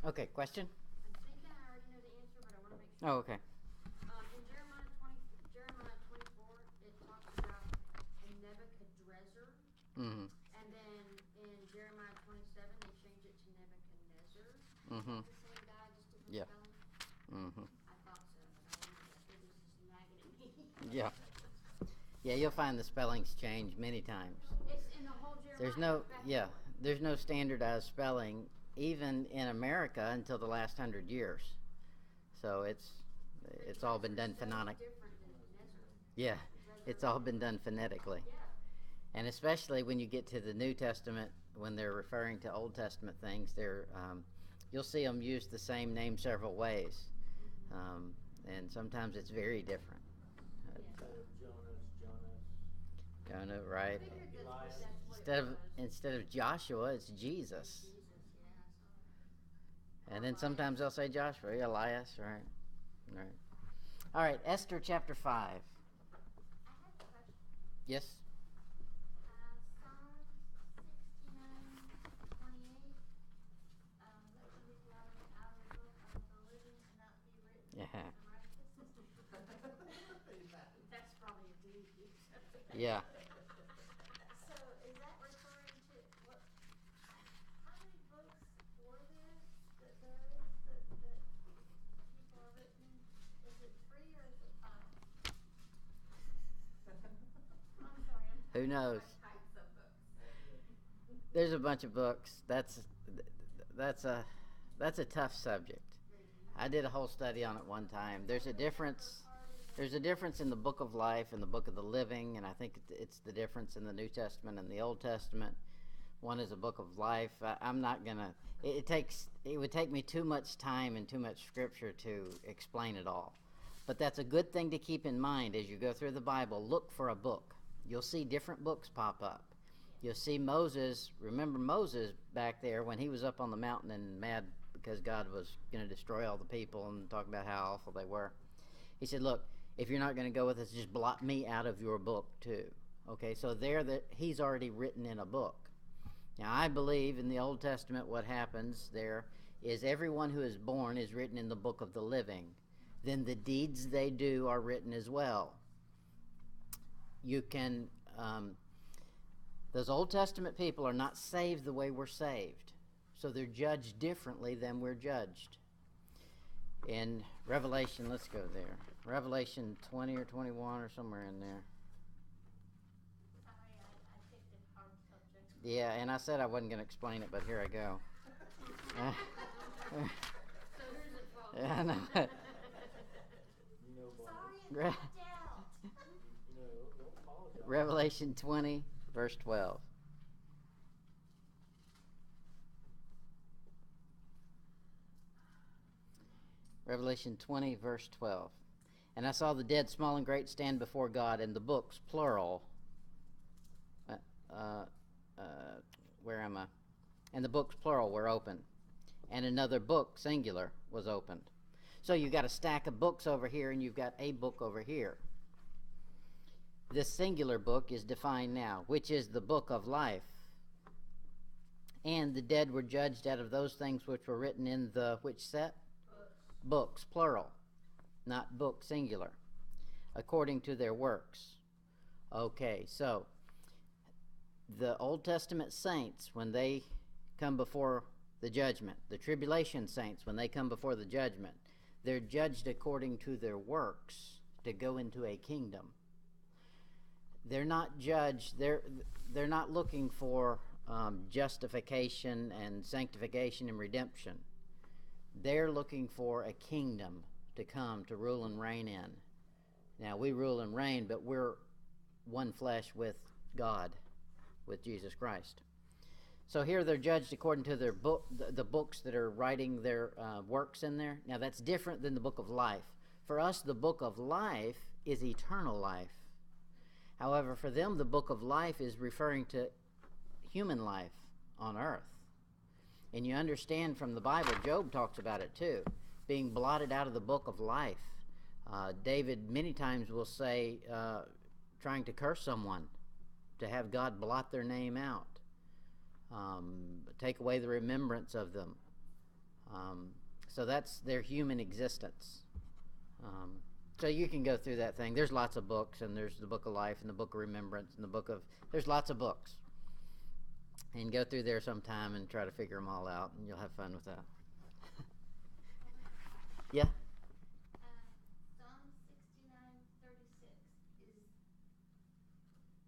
Okay, question? I'm thinking I already know the answer, but I want to make sure. Oh, okay. In Jeremiah 24, it talks about a Nebuchadrezzar, Mm-hmm. and then in Jeremiah 27, they change it to Nebuchadnezzar. Mm-hmm. Is that the same guy, just different Yeah. spelling? Mm-hmm. I thought so, but I wanted to, it was just nagging at me. Yeah. Yeah, you'll find the spellings change many times. It's in the whole Jeremiah. There's no, back and yeah, forth. there's no standardized spelling even in America until the last 100 years. So it's all been done phonetic. Different than Nezar. Yeah, it's all been done phonetically. Yeah. And especially when you get to the New Testament, when they're referring to Old Testament things, you'll see them use the same name several ways, and sometimes it's very different. Jonah, right? Instead of Joshua, it's Jesus. And then sometimes they'll say Joshua, Elias, right? Right. All right, Esther chapter 5. I have a question. Yes? Psalm 69:28. Let me read out of the book of the living and not be written Yeah. in the righteous. That's probably a D. Yeah. So is that referring to what? How many books were there that people are written? Is it 3 or is it 5? I'm sorry. Who knows? Types of books. There's a bunch of books. That's a tough subject. I did a whole study on it one time. There's a difference in the book of life and the book of the living, and I think it's the difference in the New Testament and the Old Testament. One is a book of life. I'm not gonna. It would take me too much time and too much scripture to explain it all. But that's a good thing to keep in mind as you go through the Bible. Look for a book. You'll see different books pop up. You'll see Moses. Remember Moses back there when he was up on the mountain and mad because God was going to destroy all the people and talk about how awful they were. He said, "Look, if you're not going to go with us, just blot me out of your book too." Okay, so he's already written in a book. Now I believe in the Old Testament what happens there is everyone who is born is written in the book of the living. Then the deeds they do are written as well. You can, those Old Testament people are not saved the way we're saved. So they're judged differently than we're judged. In Revelation, let's go there. Revelation 20 or 21 or somewhere in there. Sorry, I picked a hard subject. Yeah, and I said I wasn't going to explain it, but here I go. So who's at fault? Yeah, I know. Sorry, I dropped out. Revelation 20, verse 12. Revelation 20, verse 12. And I saw the dead, small and great, stand before God, and the books, plural. Where am I? And the books, plural, were opened. And another book, singular, was opened. So you've got a stack of books over here, and you've got a book over here. This singular book is defined now, which is the book of life. And the dead were judged out of those things which were written in the which set? Books, plural, not book, singular, according to their works. Okay, so the Old Testament saints, when they come before the judgment, the tribulation saints, when they come before the judgment, they're judged according to their works to go into a kingdom. They're not judged, they're not looking for justification and sanctification and redemption. They're looking for a kingdom to come to rule and reign in. Now, we rule and reign, but we're one flesh with God, with Jesus Christ. So here they're judged according to their book, the books that are writing their works in there. Now, that's different than the book of life. For us, the book of life is eternal life. However, for them, the book of life is referring to human life on earth. And you understand from the Bible, Job talks about it too, being blotted out of the book of life. David many times will say, trying to curse someone, to have God blot their name out, take away the remembrance of them. So that's their human existence. So you can go through that thing. There's lots of books, and there's the Book of Life and the Book of Remembrance and the Book of... There's lots of books. And go through there sometime and try to figure them all out, and you'll have fun with that. Yeah? Psalm 69:36 is,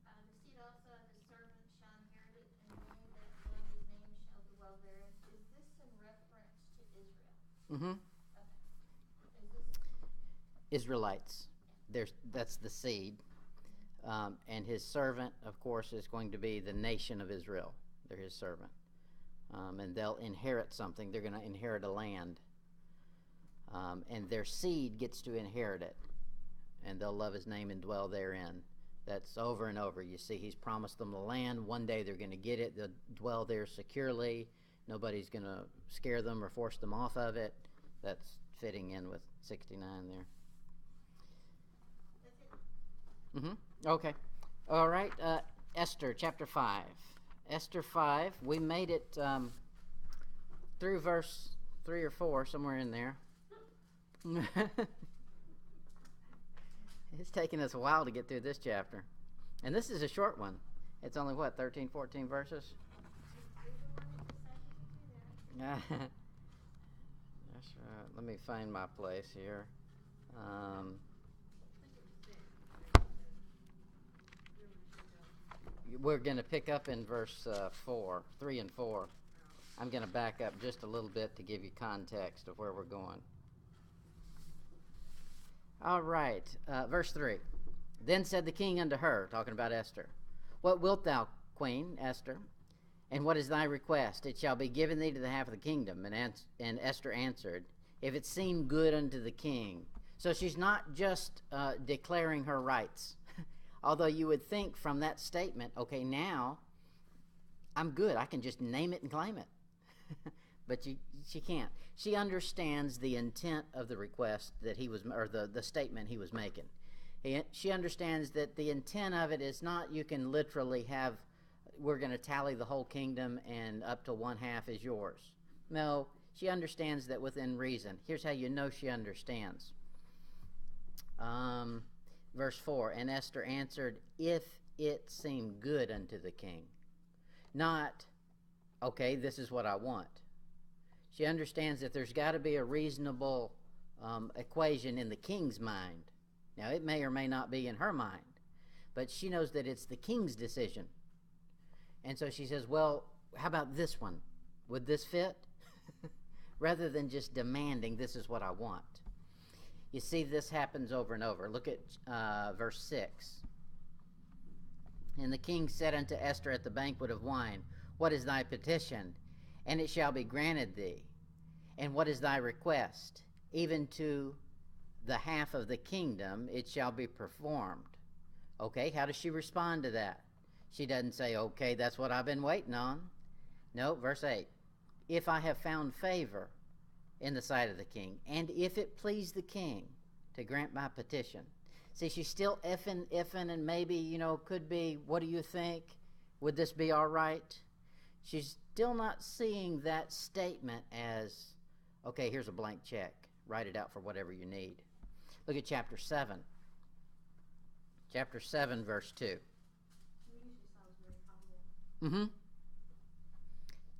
the seed also of his servant shall inherit it, and they that love his name shall dwell therein. Is this in reference to Israel? Mm-hmm. Okay. Is this... Israelites. That's the seed. And his servant, of course, is going to be the nation of Israel. They're his servant. And they'll inherit something. They're going to inherit a land. And their seed gets to inherit it. And they'll love his name and dwell therein. That's over and over. You see, he's promised them the land. One day they're going to get it. They'll dwell there securely. Nobody's going to scare them or force them off of it. That's fitting in with 69 there. That's it. Mm-hmm. Okay. All right. Esther, chapter 5. Esther 5. We made it through verse 3 or 4, somewhere in there. It's taken us a while to get through this chapter. And this is a short one. It's only, 13, 14 verses? That's right. Let me find my place here. We're going to pick up in verse 3 and 4. I'm going to back up just a little bit to give you context of where we're going. All right, verse 3. Then said the king unto her, talking about Esther, What wilt thou, queen, Esther? And what is thy request? It shall be given thee to the half of the kingdom. And Esther answered, If it seem good unto the king. So she's not just declaring her rights. Although you would think from that statement, okay, now I'm good. I can just name it and claim it. But she can't. She understands the intent of the request that he was, or the statement he was making. She understands that the intent of it is not you can literally have, we're going to tally the whole kingdom and up to one half is yours. No, she understands that within reason. Here's how you know she understands. Verse 4, and Esther answered, if it seemed good unto the king. Not, okay, this is what I want. She understands that there's got to be a reasonable equation in the king's mind. Now, it may or may not be in her mind, but she knows that it's the king's decision. And so she says, well, how about this one? Would this fit? Rather than just demanding, this is what I want. You see, this happens over and over. Look at verse 6. And the king said unto Esther at the banquet of wine, What is thy petition? And it shall be granted thee. And what is thy request? Even to the half of the kingdom it shall be performed. Okay, how does she respond to that? She doesn't say, okay, that's what I've been waiting on. No, verse 8. If I have found favor in the sight of the king, and if it please the king to grant my petition. See, she's still effing, and maybe, could be, what do you think? Would this be all right? She's still not seeing that statement as, okay, here's a blank check. Write it out for whatever you need. Look at chapter 7. Chapter 7, verse 2. Mm-hmm.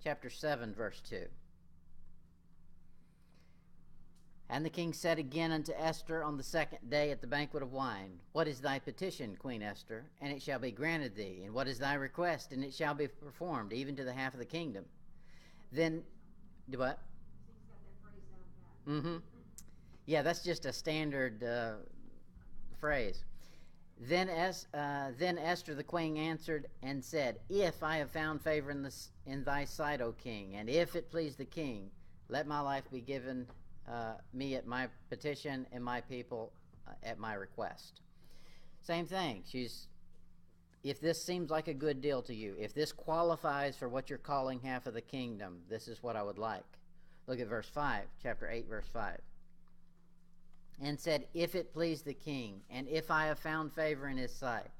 Chapter 7, verse 2. And the king said again unto Esther on the second day at the banquet of wine, What is thy petition, Queen Esther? And it shall be granted thee. And what is thy request? And it shall be performed, even to the half of the kingdom. Then, do what? Mm-hmm. Yeah, that's just a standard phrase. Then Esther the queen answered and said, If I have found favor in thy sight, O king, and if it please the king, let my life be given me at my petition and my people at my request. Same thing. If this seems like a good deal to you, if this qualifies for what you're calling half of the kingdom, this is what I would like. Look at verse 5, chapter 8, verse 5. And said, if it please the king, and if I have found favor in his sight.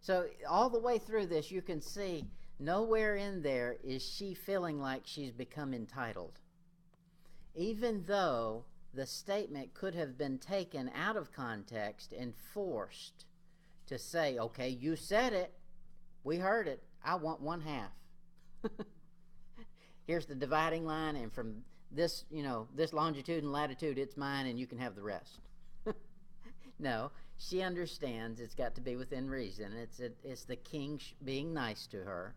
So all the way through this, you can see nowhere in there is she feeling like she's become entitled. even though the statement could have been taken out of context and forced to say, okay, you said it, we heard it, I want one half. Here's the dividing line, and from this, this longitude and latitude, it's mine, and you can have the rest. No, she understands it's got to be within reason. It's the king being nice to her.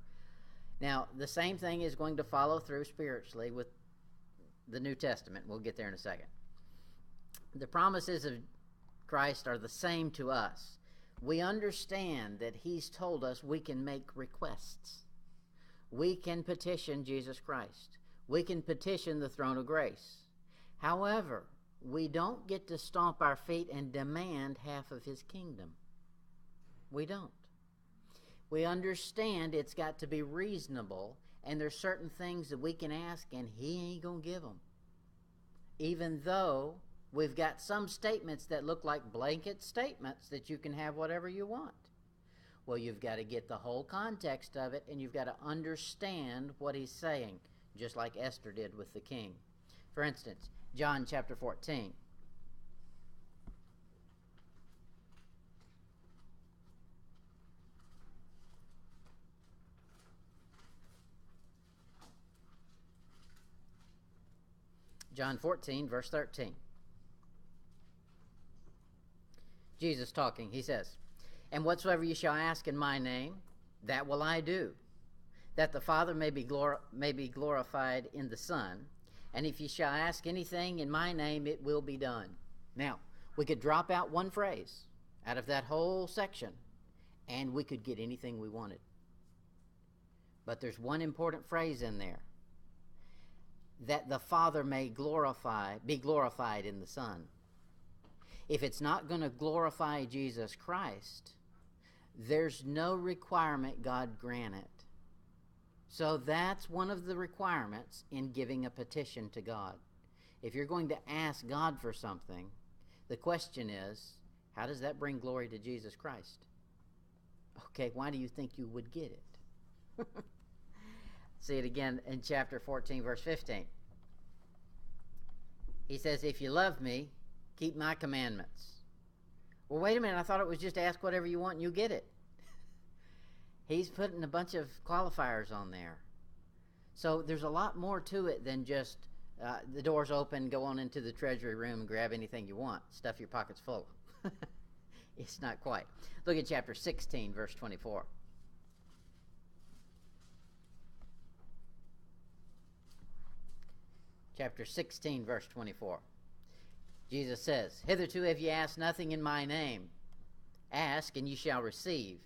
Now, the same thing is going to follow through spiritually with the New Testament. We'll get there in a second. The promises of Christ are the same to us. We understand that he's told us we can make requests. We can petition Jesus Christ. We can petition the throne of grace. However, we don't get to stomp our feet and demand half of his kingdom. We don't. We understand it's got to be reasonable, and there's certain things that we can ask and he ain't going to give them. Even though we've got some statements that look like blanket statements that you can have whatever you want. Well, you've got to get the whole context of it, and you've got to understand what he's saying, just like Esther did with the king. For instance, John chapter 14. John 14, verse 13. Jesus talking, he says, "And whatsoever ye shall ask in my name, that will I do, that the Father may be glorified in the Son. And if ye shall ask anything in my name, it will be done." Now, we could drop out one phrase out of that whole section, and we could get anything we wanted. But there's one important phrase in there. That the Father may be glorified in the Son. If it's not going to glorify Jesus Christ, there's no requirement God grant it. So that's one of the requirements in giving a petition to God. If you're going to ask God for something, the question is, how does that bring glory to Jesus Christ? Okay, why do you think you would get it? See it again in chapter 14, verse 15. He says, "If you love me, keep my commandments." Well, wait a minute. I thought it was just ask whatever you want and you get it. He's putting a bunch of qualifiers on there. So there's a lot more to it than just the door's open, go on into the treasury room and grab anything you want. Stuff your pockets full. It's not quite. Look at chapter 16, verse 24. Chapter 16, verse 24. Jesus says, "Hitherto have ye asked nothing in my name. Ask, and ye shall receive,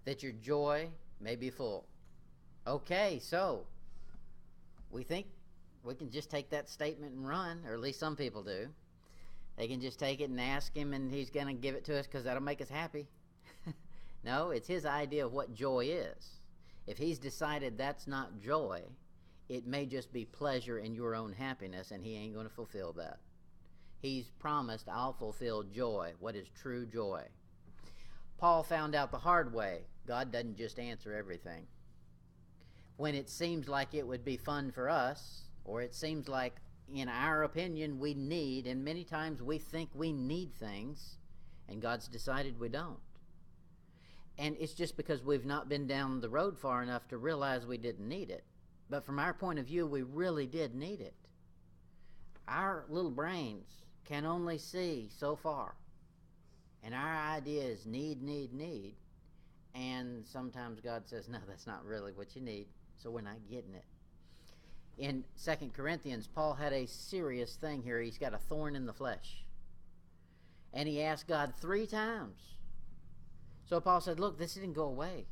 that your joy may be full." Okay, so we think we can just take that statement and run, or at least some people do. They can just take it and ask him, and he's going to give it to us because that'll make us happy. No, it's his idea of what joy is. If he's decided that's not joy, it may just be pleasure in your own happiness, and he ain't going to fulfill that. He's promised, "I'll fulfill joy." What is true joy? Paul found out the hard way. God doesn't just answer everything. When it seems like it would be fun for us, or it seems like, in our opinion, we need, and many times we think we need things, and God's decided we don't. And it's just because we've not been down the road far enough to realize we didn't need it. But from our point of view, we really did need it. Our little brains can only see so far. And our idea is need. And sometimes God says, no, that's not really what you need, so we're not getting it. In 2 Corinthians, Paul had a serious thing here. He's got a thorn in the flesh. And he asked God 3 times. So Paul said, look, this didn't go away.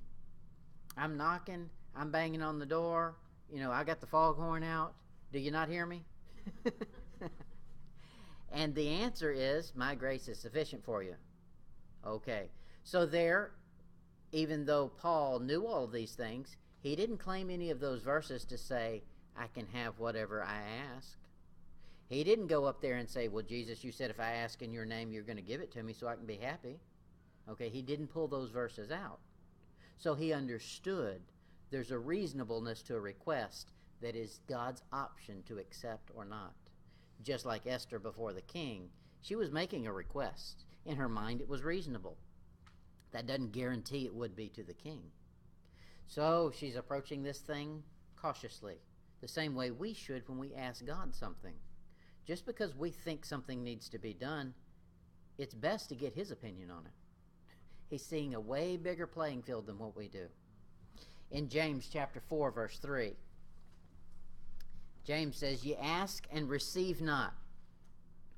I'm knocking, I'm banging on the door. I got the foghorn out. Do you not hear me? And the answer is, my grace is sufficient for you. Okay. So there, even though Paul knew all of these things, he didn't claim any of those verses to say, I can have whatever I ask. He didn't go up there and say, well, Jesus, you said if I ask in your name, you're going to give it to me so I can be happy. Okay, he didn't pull those verses out. So he understood there's a reasonableness to a request that is God's option to accept or not. just like Esther before the king. She was making a request. In her mind, it was reasonable. That doesn't guarantee it would be to the king. So she's approaching this thing cautiously, the same way we should when we ask God something. Just because we think something needs to be done, it's best to get his opinion on it. He's seeing a way bigger playing field than what we do. In James chapter 4, verse 3, James says, "Ye ask and receive not."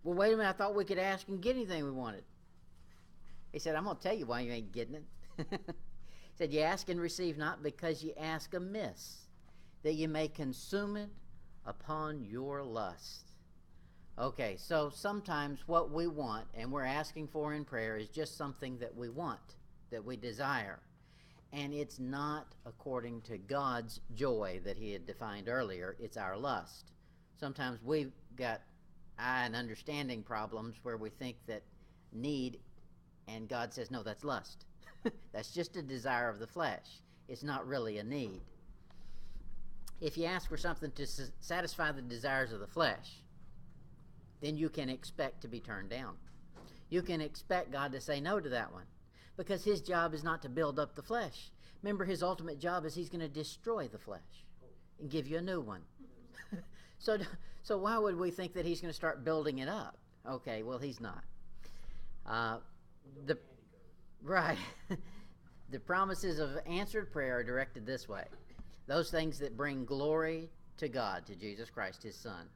Well, wait a minute, I thought we could ask and get anything we wanted. He said, I'm going to tell you why you ain't getting it. He said, "Ye ask and receive not, because ye ask amiss, that ye may consume it upon your lust." Okay, so sometimes what we want and we're asking for in prayer is just something that we want, that we desire. And it's not according to God's joy that he had defined earlier. It's our lust. Sometimes we've got eye and understanding problems where we think that need, and God says, no, that's lust. That's just a desire of the flesh. It's not really a need. If you ask for something to satisfy the desires of the flesh, then you can expect to be turned down. You can expect God to say no to that one, because his job is not to build up the flesh. Remember, his ultimate job is he's going to destroy the flesh and give you a new one. So why would we think that he's going to start building it up? Okay, well, he's not. Right. The promises of answered prayer are directed this way. Those things that bring glory to God, to Jesus Christ, his Son.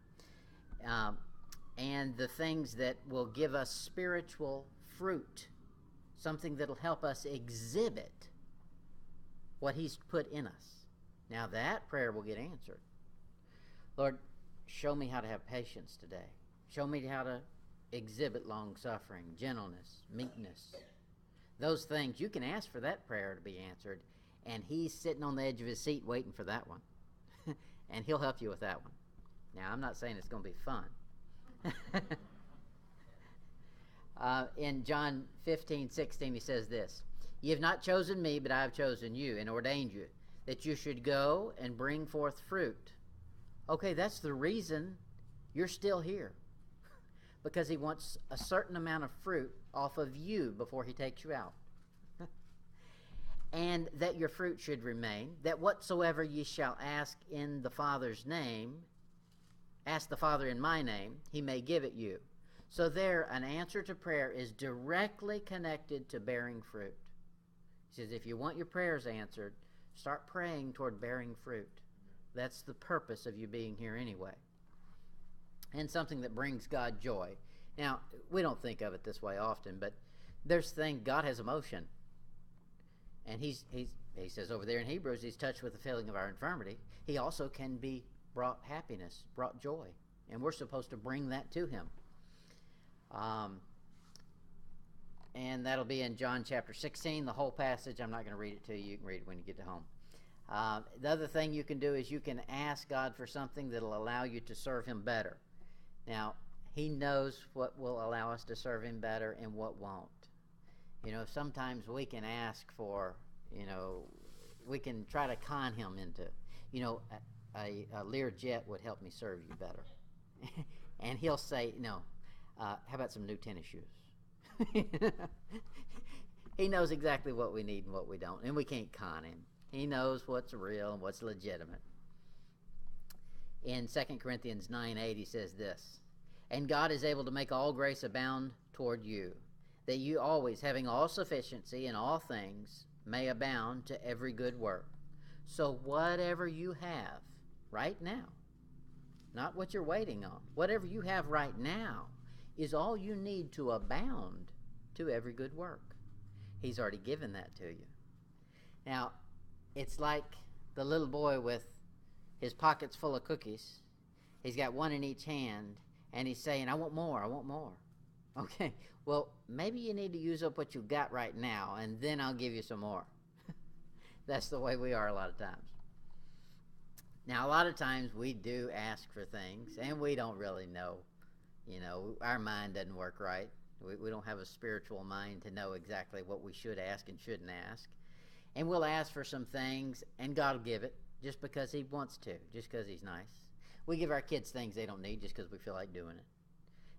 And the things that will give us spiritual fruit, something that'll help us exhibit what he's put in us. Now that prayer will get answered. Lord, show me how to have patience today. Show me how to exhibit long-suffering, gentleness, meekness. Those things, you can ask for that prayer to be answered, and he's sitting on the edge of his seat waiting for that one. And he'll help you with that one. Now, I'm not saying it's going to be fun. In John 15:16, he says this, "Ye have not chosen me, but I have chosen you and ordained you, that you should go and bring forth fruit." Okay, that's the reason you're still here. Because he wants a certain amount of fruit off of you before he takes you out. And that your fruit should remain, that whatsoever ye shall ask in the Father's name, ask the Father in my name, he may give it you. So there, an answer to prayer is directly connected to bearing fruit. He says, if you want your prayers answered, start praying toward bearing fruit. That's the purpose of you being here anyway. And something that brings God joy. Now, we don't think of it this way often, but there's thing, God has emotion. And he says over there in Hebrews, he's touched with the feeling of our infirmity. He also can be brought happiness, brought joy. And we're supposed to bring that to him. And that'll be in John chapter 16, the whole passage. I'm not going to read it to you. You can read it when you get to home. The other thing you can do is you can ask God for something that'll allow you to serve him better. Now, he knows what will allow us to serve him better and what won't. You know, sometimes we can ask for, we can try to con him into, a Learjet would help me serve you better. And he'll say, no, how about some new tennis shoes? He knows exactly what we need and what we don't, and we can't con him. He knows what's real and what's legitimate. In 2 Corinthians 9:8, he says this, "And God is able to make all grace abound toward you, that you always, having all sufficiency in all things, may abound to every good work." So whatever you have right now, not what you're waiting on, whatever you have right now is all you need to abound to every good work. He's already given that to you. Now, it's like the little boy with his pockets full of cookies. He's got one in each hand, and he's saying, I want more, I want more. Okay, well, maybe you need to use up what you've got right now, and then I'll give you some more. That's the way we are a lot of times. Now, a lot of times we do ask for things, and we don't really know. Our mind doesn't work right. We don't have a spiritual mind to know exactly what we should ask and shouldn't ask. And we'll ask for some things, and God will give it just because he wants to, just because he's nice. We give our kids things they don't need just because we feel like doing it.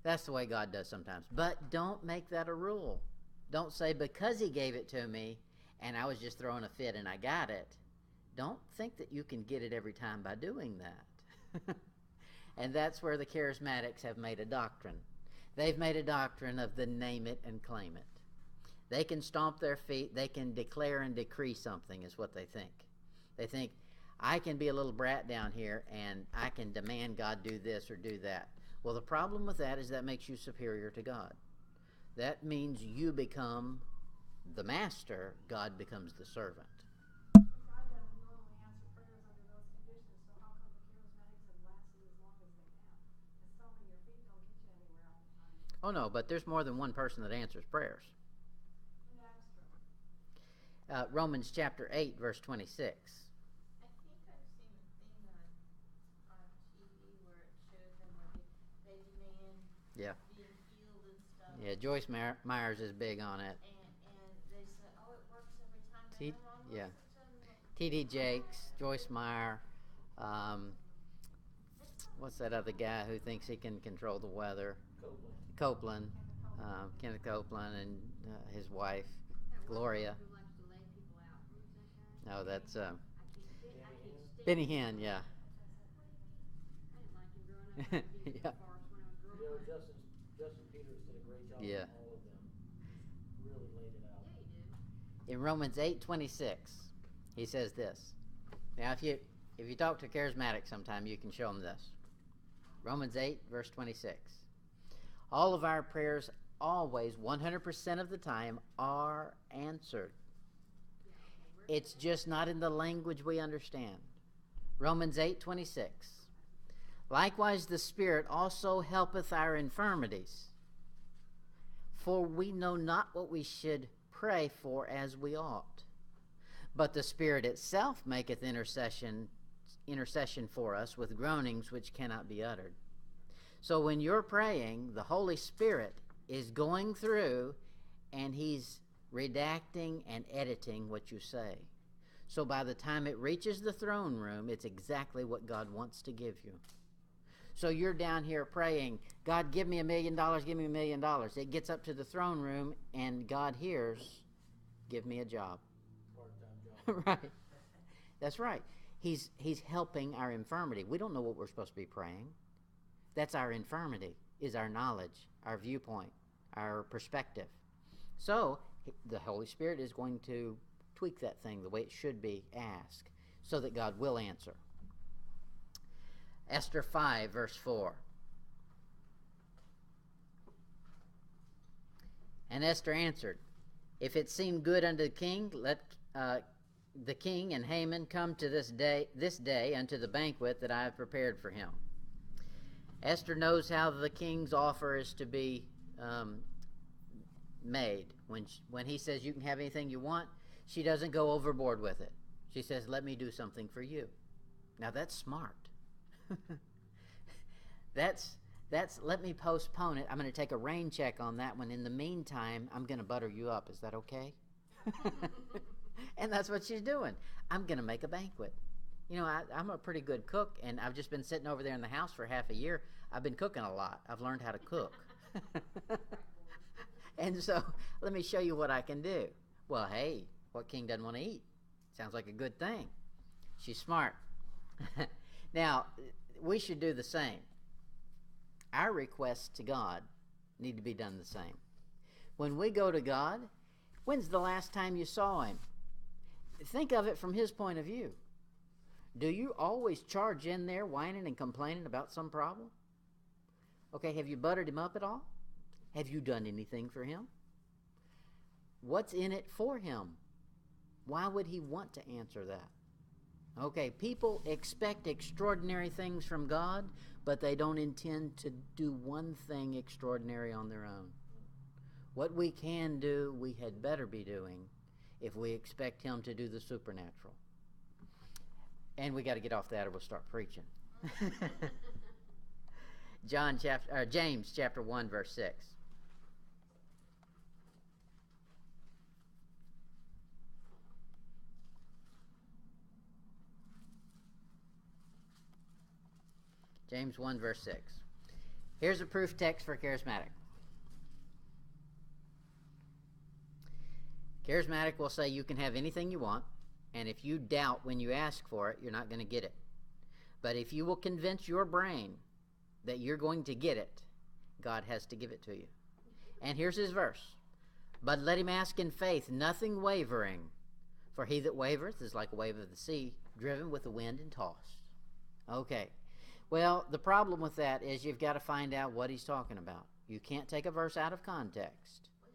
That's the way God does sometimes. But don't make that a rule. Don't say because he gave it to me and I was just throwing a fit and I got it. Don't think that you can get it every time by doing that. And that's where the charismatics have made a doctrine. They've made a doctrine of the name it and claim it. They can stomp their feet. They can declare and decree something is what they think. They think, I can be a little brat down here and I can demand God do this or do that. Well, the problem with that is that makes you superior to God. That means you become the master, God becomes the servant. God doesn't normally answer prayers under those conditions, so how come the charismatics have lasted as long as they have? And stomping your feet don't get you anywhere all the time. Oh no, but there's more than one person that answers prayers. And that's true. Romans chapter 8, verse 26. I think I've seen a thing on TV where it shows them where the baby man Yeah. being healed and stuff. Yeah, Joyce Myers is big on it. And they say, oh, it works every time. T- And I'm yeah. listening. T.D. Jakes, Joyce Meyer, what's that other guy who thinks he can control the weather? Copeland, Kenneth Copeland, and his wife, That one Gloria. Who likes to lay people out. Who's that guy? No, that's I can't Benny Hinn, yeah. I didn't like him growing up. I used to be Yeah. at the forest when I was growing up. Justin Peters did a great job Yeah. on all of them. Really laid it out. Yeah, you did. In Romans 8:26, he says this. Now, if you talk to charismatics sometime, you can show them this. Romans 8, verse 26. All of our prayers always, 100% of the time, are answered. It's just not in the language we understand. Romans 8:26. Likewise, the Spirit also helpeth our infirmities. For we know not what we should pray for as we ought. But the Spirit itself maketh intercession for us with groanings which cannot be uttered. So when you're praying, the Holy Spirit is going through and he's redacting and editing what you say. So by the time it reaches the throne room, it's exactly what God wants to give you. So you're down here praying, God, give me $1 million, give me $1 million. It gets up to the throne room and God hears, give me a job. Part-time job. Right. That's right. He's helping our infirmity. We don't know what we're supposed to be praying. That's our infirmity, is our knowledge, our viewpoint, our perspective. So the Holy Spirit is going to tweak that thing the way it should be asked so that God will answer. Esther 5, verse 4. And Esther answered, If it seem good unto the king, let the king and Haman come to this day unto the banquet that I have prepared for him. Esther knows how the king's offer is to be made. When he says you can have anything you want, she doesn't go overboard with it. She says, let me do something for you. Now that's smart. That's let me postpone it. I'm going to take a rain check on that one. In the meantime, I'm going to butter you up. Is that okay? And that's what she's doing. I'm going to make a banquet. You know, I'm a pretty good cook, and I've just been sitting over there in the house for half a year. I've been cooking a lot. I've learned how to cook. And so let me show you what I can do. Well, hey, what king doesn't want to eat? Sounds like a good thing. She's smart. Now, we should do the same. Our requests to God need to be done the same. When we go to God, when's the last time you saw him? Think of it from his point of view. Do you always charge in there whining and complaining about some problem? Okay, have you buttered him up at all? Have you done anything for him? What's in it for him? Why would he want to answer that? Okay, people expect extraordinary things from God, but they don't intend to do one thing extraordinary on their own. What we can do, we had better be doing if we expect him to do the supernatural. And we got to get off that or we'll start preaching. James chapter 1, verse 6. James 1, verse 6. Here's a proof text for charismatic. Charismatic will say you can have anything you want, and if you doubt when you ask for it, you're not going to get it. But if you will convince your brain that you're going to get it, God has to give it to you. And here's his verse. But let him ask in faith, nothing wavering. For he that wavereth is like a wave of the sea, driven with the wind and tossed. Okay. Well, the problem with that is you've got to find out what he's talking about. You can't take a verse out of context. Well,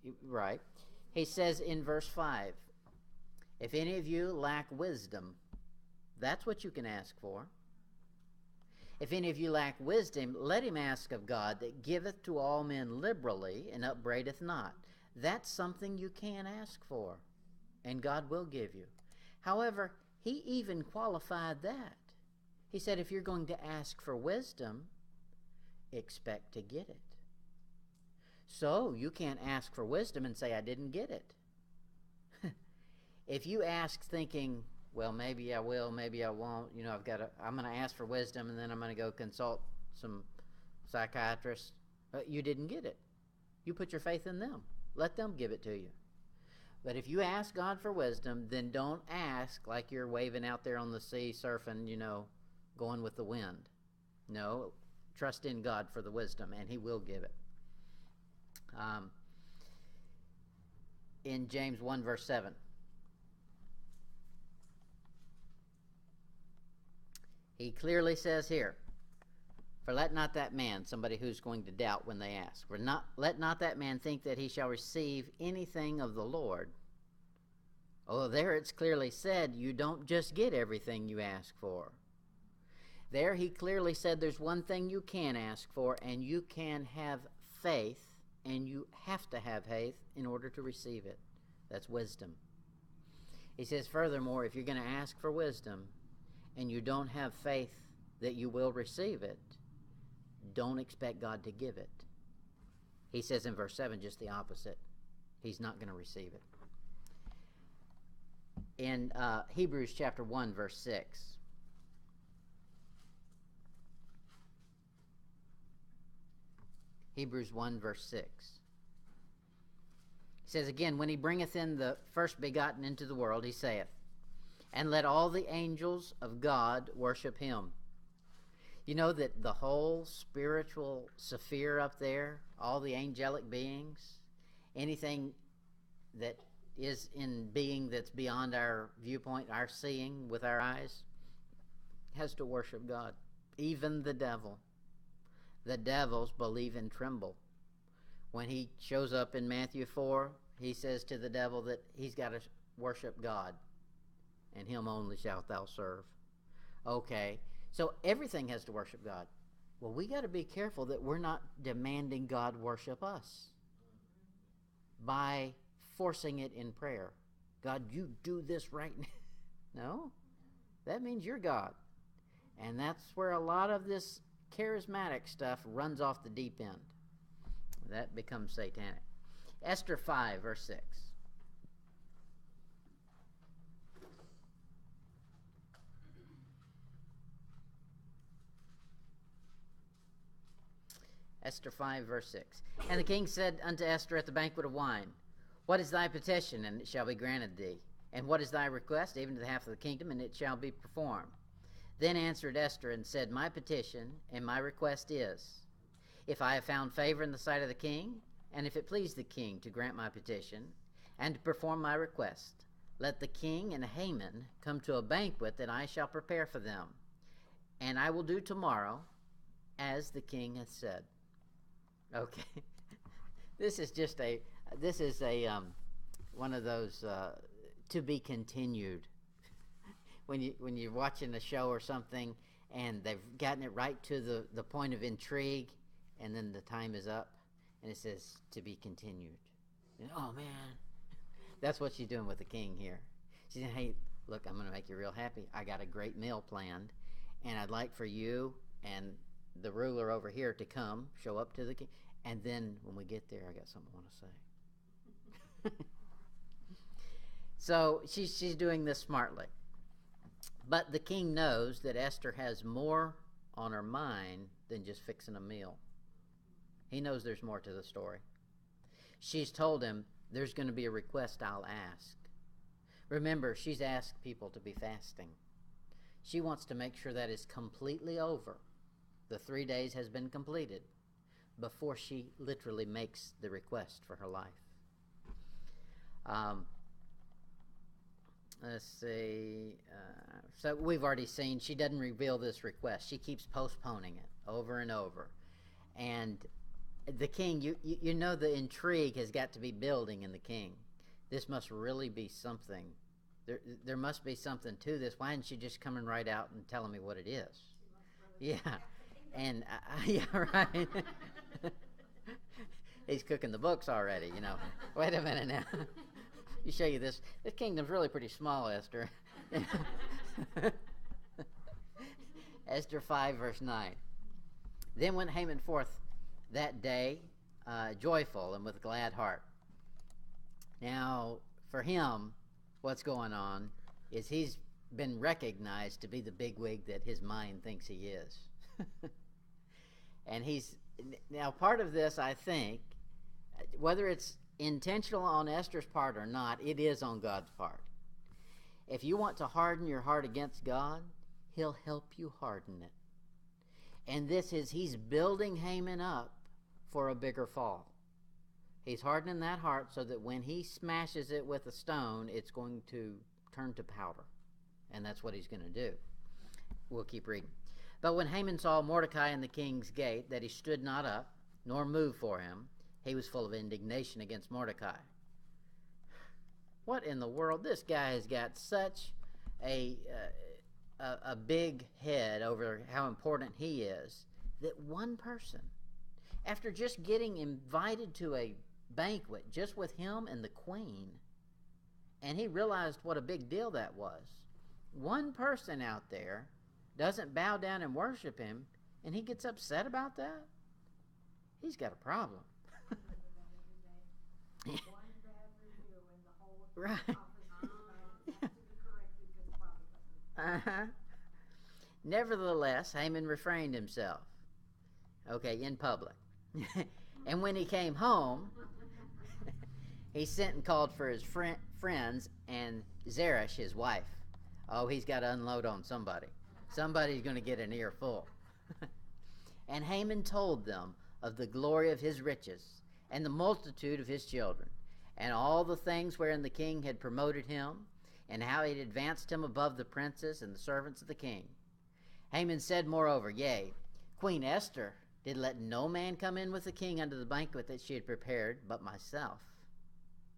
you gotta read the next line. Right. He says in verse 5, if any of you lack wisdom, that's what you can ask for. If any of you lack wisdom, let him ask of God that giveth to all men liberally and upbraideth not. That's something you can ask for, and God will give you. However, he even qualified that. He said if you're going to ask for wisdom, expect to get it. So you can't ask for wisdom and say, I didn't get it. If you ask thinking, well, maybe I will, maybe I won't, I'm going to ask for wisdom and then I'm going to go consult some psychiatrists, you didn't get it. You put your faith in them. Let them give it to you. But if you ask God for wisdom, then don't ask like you're waving out there on the sea, surfing, going with the wind. No, trust in God for the wisdom, and he will give it. In James 1, verse 7, he clearly says here, for let not that man, somebody who's going to doubt when they ask, let not that man think that he shall receive anything of the Lord. Oh, there it's clearly said you don't just get everything you ask for. There he clearly said there's one thing you can ask for, and you can have faith, and you have to have faith in order to receive it. That's wisdom. He says, furthermore, if you're going to ask for wisdom and you don't have faith that you will receive it, don't expect God to give it. He says in verse 7 just the opposite. He's not going to receive it. In Hebrews chapter 1, verse 6, Hebrews 1, verse 6. He says again, when he bringeth in the first begotten into the world, he saith, and let all the angels of God worship him. You know that the whole spiritual sphere up there, all the angelic beings, anything that is in being that's beyond our viewpoint, our seeing with our eyes, has to worship God. Even the devil. The devils believe and tremble. When he shows up in Matthew 4, he says to the devil that he's got to worship God, and him only shalt thou serve. Okay, so everything has to worship God. Well, we got to be careful that we're not demanding God worship us by forcing it in prayer. God, you do this right now. No, that means you're God. And that's where a lot of this charismatic stuff runs off the deep end. That becomes satanic. Esther 5, verse 6. Esther 5, verse 6. And the king said unto Esther at the banquet of wine, what is thy petition, and it shall be granted thee? And what is thy request, even to the half of the kingdom, and it shall be performed? Then answered Esther and said, my petition and my request is, if I have found favor in the sight of the king, and if it please the king to grant my petition, and to perform my request, let the king and Haman come to a banquet that I shall prepare for them, and I will do tomorrow as the king hath said. Okay, this is one of those to be continued. When you're watching a show or something and they've gotten it right to the point of intrigue, and then the time is up and it says to be continued. And, oh man, that's what she's doing with the king here. She's saying, hey, look, I'm going to make you real happy. I got a great meal planned, and I'd like for you and the ruler over here to come, show up to the king, and then when we get there, I got something I want to say. So she's doing this smartly. But the king knows that Esther has more on her mind than just fixing a meal. He knows there's more to the story. She's told him, there's going to be a request I'll ask. Remember, she's asked people to be fasting. She wants to make sure that is completely over. The 3 days has been completed before she literally makes the request for her life. Let's see. So we've already seen she doesn't reveal this request. She keeps postponing it over and over. And the king, you know the intrigue has got to be building in the king. This must really be something. There must be something to this. Why isn't she just coming right out and telling me what it is? Yeah. And, yeah, right. He's cooking the books already, you know. Wait a minute now. You show you this. This kingdom's really pretty small, Esther. Esther 5, verse 9. Then went Haman forth that day, joyful and with glad heart. Now, for him, what's going on is he's been recognized to be the bigwig that his mind thinks he is. And now part of this, I think, whether it's intentional on Esther's part or not, it is on God's part. If you want to harden your heart against God, he'll help you harden it. And he's building Haman up for a bigger fall. He's hardening that heart so that when he smashes it with a stone, it's going to turn to powder. And that's what he's going to do. We'll keep reading. But when Haman saw Mordecai in the king's gate, that he stood not up, nor moved for him, he was full of indignation against Mordecai. What in the world? This guy has got such a big head over how important he is, that one person, after just getting invited to a banquet just with him and the queen, and he realized what a big deal that was, one person out there doesn't bow down and worship him, and he gets upset about that? He's got a problem. One bad review in the whole Right. office has to be corrected because it probably doesn't. Uh-huh. Nevertheless, Haman refrained himself. Okay, in public. And when he came home, he sent and called for his friends and Zeresh, his wife. Oh, he's got to unload on somebody. Somebody's going to get an earful. And Haman told them of the glory of his riches and the multitude of his children, and all the things wherein the king had promoted him, and how he had advanced him above the princes and the servants of the king. Haman said, moreover, yea, Queen Esther did let no man come in with the king unto the banquet that she had prepared but myself.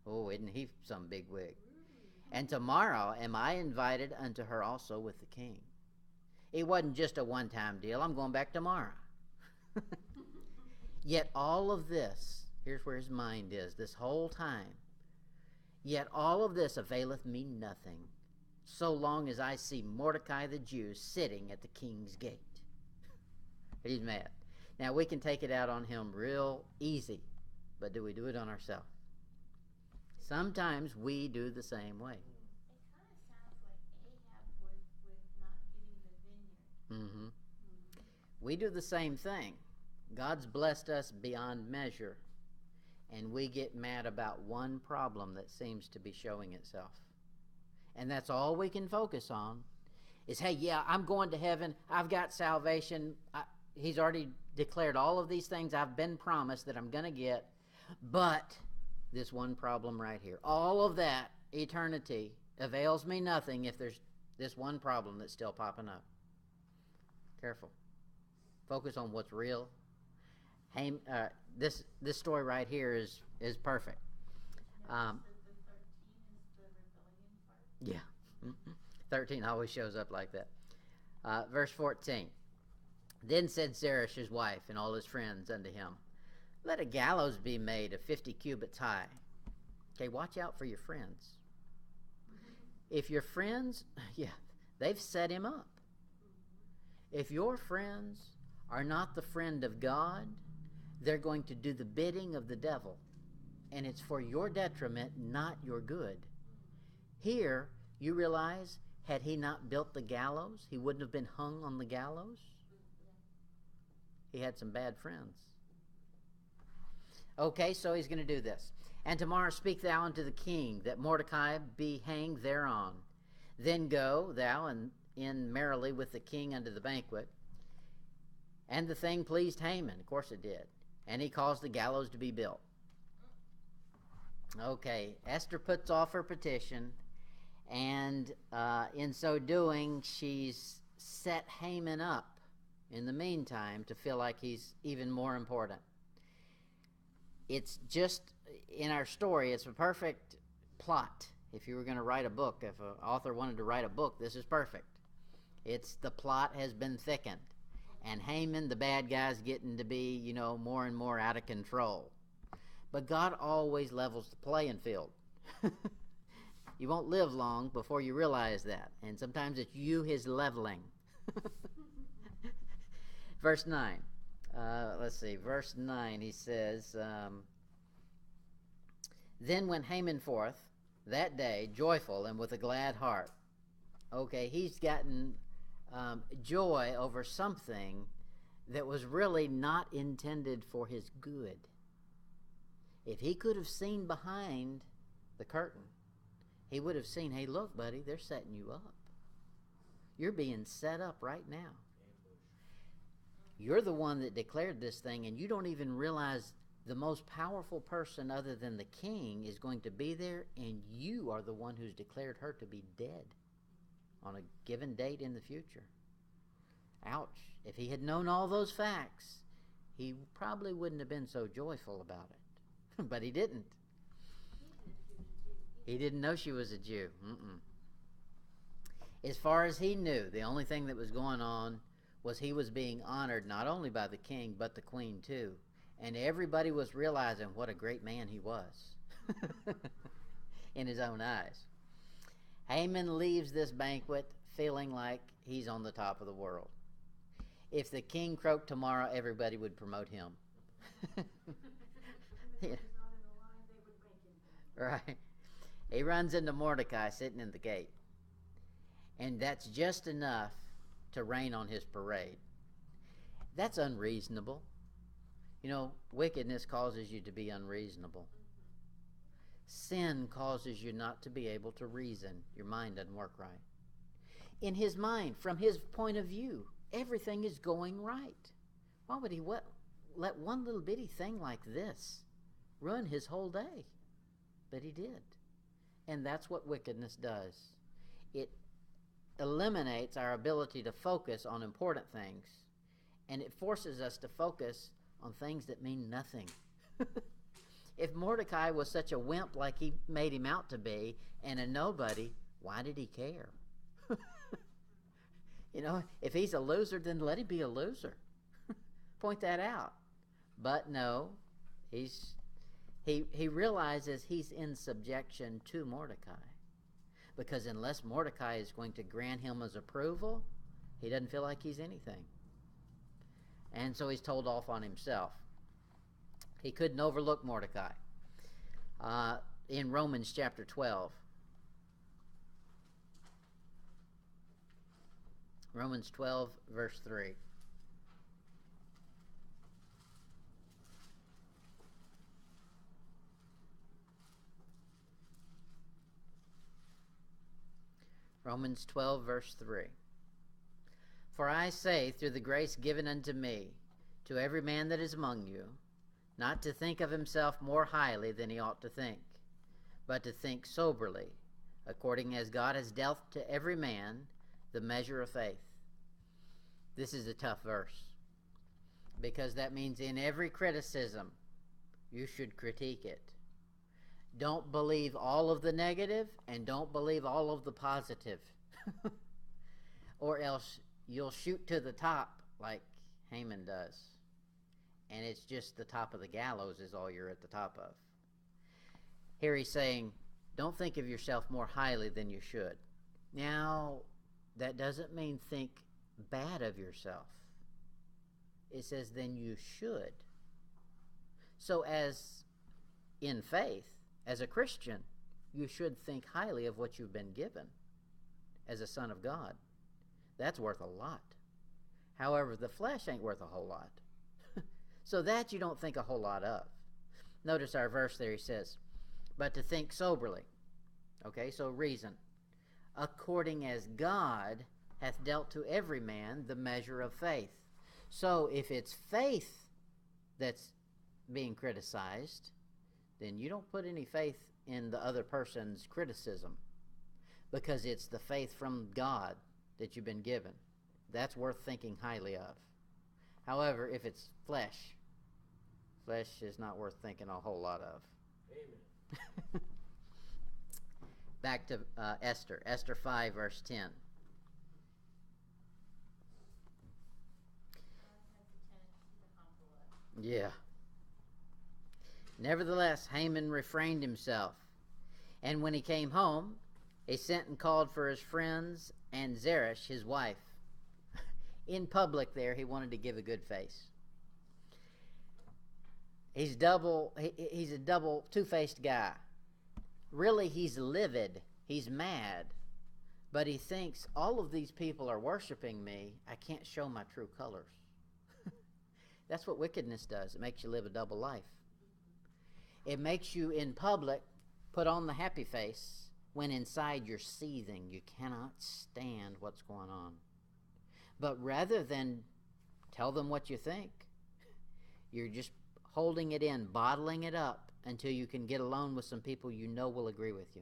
Oh, isn't he some big wig? And tomorrow am I invited unto her also with the king. It wasn't just a one-time deal. I'm going back tomorrow. Yet all of this, here's where his mind is this whole time. Yet all of this availeth me nothing, so long as I see Mordecai the Jew sitting at the king's gate. He's mad. Now we can take it out on him real easy, but do we do it on ourselves? Sometimes we do the same way. It kind of sounds like Ahab with not getting the vineyard. Mm-hmm. We do the same thing. God's blessed us beyond measure, and we get mad about one problem that seems to be showing itself. And that's all we can focus on is, hey, yeah, I'm going to heaven. I've got salvation. He's already declared all of these things I've been promised that I'm going to get. But this one problem right here, all of that eternity avails me nothing if there's this one problem that's still popping up. Careful. Focus on what's real. This story right here is perfect. The 13 is the rebellion part. Yeah. 13 always shows up like that. Verse 14. Then said Zeresh his wife and all his friends unto him, let a gallows be made of 50 cubits high. Okay, watch out for your friends. If your friends, they've set him up. If your friends are not the friend of God, they're going to do the bidding of the devil. And it's for your detriment, not your good. Here, you realize, had he not built the gallows, he wouldn't have been hung on the gallows. He had some bad friends. Okay, so he's going to do this. And tomorrow speak thou unto the king, that Mordecai be hanged thereon. Then go thou and in merrily with the king unto the banquet. And the thing pleased Haman. Of course it did. And he caused the gallows to be built. Okay, Esther puts off her petition, and in so doing, she's set Haman up in the meantime to feel like he's even more important. It's just, in our story, it's a perfect plot. If you were going to write a book, if an author wanted to write a book, this is perfect. It's the plot has been thickened. And Haman, the bad guy's getting to be, more and more out of control. But God always levels the playing field. You won't live long before you realize that. And sometimes it's you his leveling. Verse 9. Let's see. Verse 9, he says, Then went Haman forth that day, joyful and with a glad heart. Okay, he's gotten joy over something that was really not intended for his good. If he could have seen behind the curtain, he would have seen, hey, look, buddy, they're setting you up. You're being set up right now. You're the one that declared this thing, and you don't even realize the most powerful person other than the king is going to be there, and you are the one who's declared her to be dead on a given date in the future. Ouch. If he had known all those facts, he probably wouldn't have been so joyful about it. But he didn't. He didn't know she was a Jew. As far as he knew, the only thing that was going on was he was being honored not only by the king, but the queen too. And everybody was realizing what a great man he was in his own eyes. Haman leaves this banquet feeling like he's on the top of the world. If the king croaked tomorrow, everybody would promote him. Yeah. Right. He runs into Mordecai sitting in the gate. And that's just enough to rain on his parade. That's unreasonable. Wickedness causes you to be unreasonable. Sin causes you not to be able to reason. Your mind doesn't work right. In his mind, from his point of view, everything is going right. Why would he let one little bitty thing like this ruin his whole day? But he did. And that's what wickedness does. It eliminates our ability to focus on important things, and it forces us to focus on things that mean nothing. If Mordecai was such a wimp like he made him out to be, and a nobody, why did he care? If he's a loser, then let him be a loser. Point that out. But no, he realizes he's in subjection to Mordecai. Because unless Mordecai is going to grant him his approval, he doesn't feel like he's anything. And so he's told off on himself. He couldn't overlook Mordecai. In Romans chapter 12. Romans 12, verse 3. Romans 12, verse 3. For I say, through the grace given unto me, to every man that is among you, not to think of himself more highly than he ought to think, but to think soberly, according as God has dealt to every man the measure of faith. This is a tough verse, because that means in every criticism, you should critique it. Don't believe all of the negative, and don't believe all of the positive. Or else you'll shoot to the top like Haman does. And it's just the top of the gallows is all you're at the top of. Here he's saying, don't think of yourself more highly than you should. Now, that doesn't mean think bad of yourself. It says, then you should. So as in faith, as a Christian, you should think highly of what you've been given as a son of God. That's worth a lot. However, the flesh ain't worth a whole lot. So that you don't think a whole lot of. Notice our verse there, he says, but to think soberly. Okay, so reason. According as God hath dealt to every man the measure of faith. So if it's faith that's being criticized, then you don't put any faith in the other person's criticism, because it's the faith from God that you've been given. That's worth thinking highly of. However, if it's flesh is not worth thinking a whole lot of. Amen. Back to Esther. Esther 5, verse 10. God has a tendency to humble us. Yeah. Nevertheless, Haman refrained himself. And when he came home, he sent and called for his friends and Zeresh, his wife. In public there, he wanted to give a good face. He's a double, two-faced guy. Really, he's livid. He's mad. But he thinks, all of these people are worshiping me. I can't show my true colors. That's what wickedness does. It makes you live a double life. It makes you, in public, put on the happy face when inside you're seething. You cannot stand what's going on. But rather than tell them what you think, you're just holding it in, bottling it up until you can get alone with some people you know will agree with you.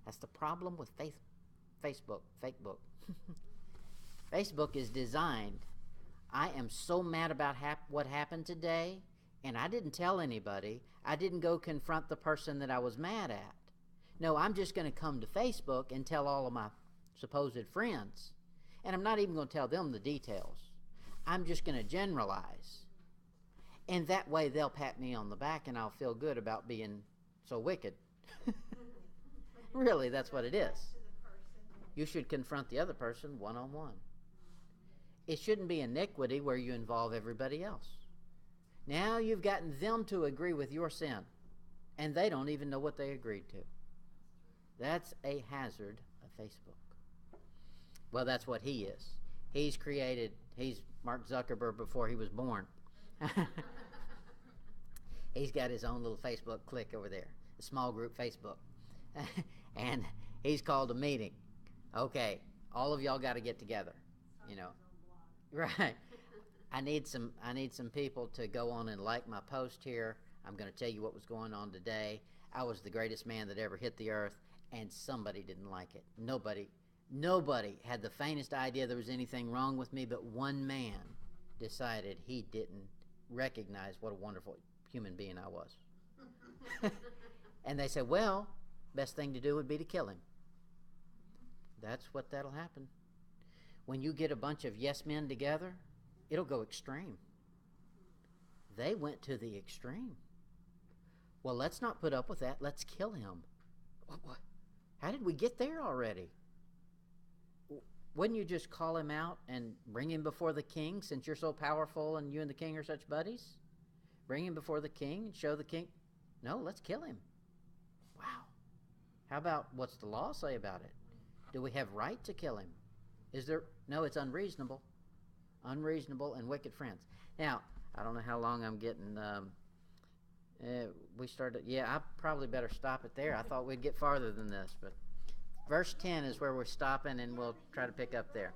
That's the problem with Facebook. Facebook is designed. I am so mad about what happened today, and I didn't tell anybody. I didn't go confront the person that I was mad at. No, I'm just going to come to Facebook and tell all of my supposed friends. And I'm not even going to tell them the details. I'm just going to generalize. And that way they'll pat me on the back and I'll feel good about being so wicked. Really, that's what it is. You should confront the other person one-on-one. It shouldn't be iniquity where you involve everybody else. Now you've gotten them to agree with your sin, and they don't even know what they agreed to. That's a hazard of Facebook. Well, that's what he is. He's Mark Zuckerberg before he was born. He's got his own little Facebook clique over there, a small group Facebook. And he's called a meeting. Okay, all of y'all got to get together, you know. Right. I need some people to go on and like my post here. I'm going to tell you what was going on today. I was the greatest man that ever hit the earth, and somebody didn't like it. Nobody had the faintest idea there was anything wrong with me, but one man decided he didn't recognize what a wonderful human being I was. And they said, well, best thing to do would be to kill him. That's that'll happen. When you get a bunch of yes men together, it'll go extreme. They went to the extreme. Well, let's not put up with that. Let's kill him. What? How did we get there already? Wouldn't you just call him out and bring him before the king, since you're so powerful and you and the king are such buddies? Bring him before the king and show the king. No, let's kill him. Wow. How about, what's the law say about it? Do we have right to kill him? No, it's unreasonable. Unreasonable and wicked friends. Now, I don't know how long I'm getting. We started. Yeah, I probably better stop it there. I thought we'd get farther than this, but verse 10 is where we're stopping, and we'll try to pick up there.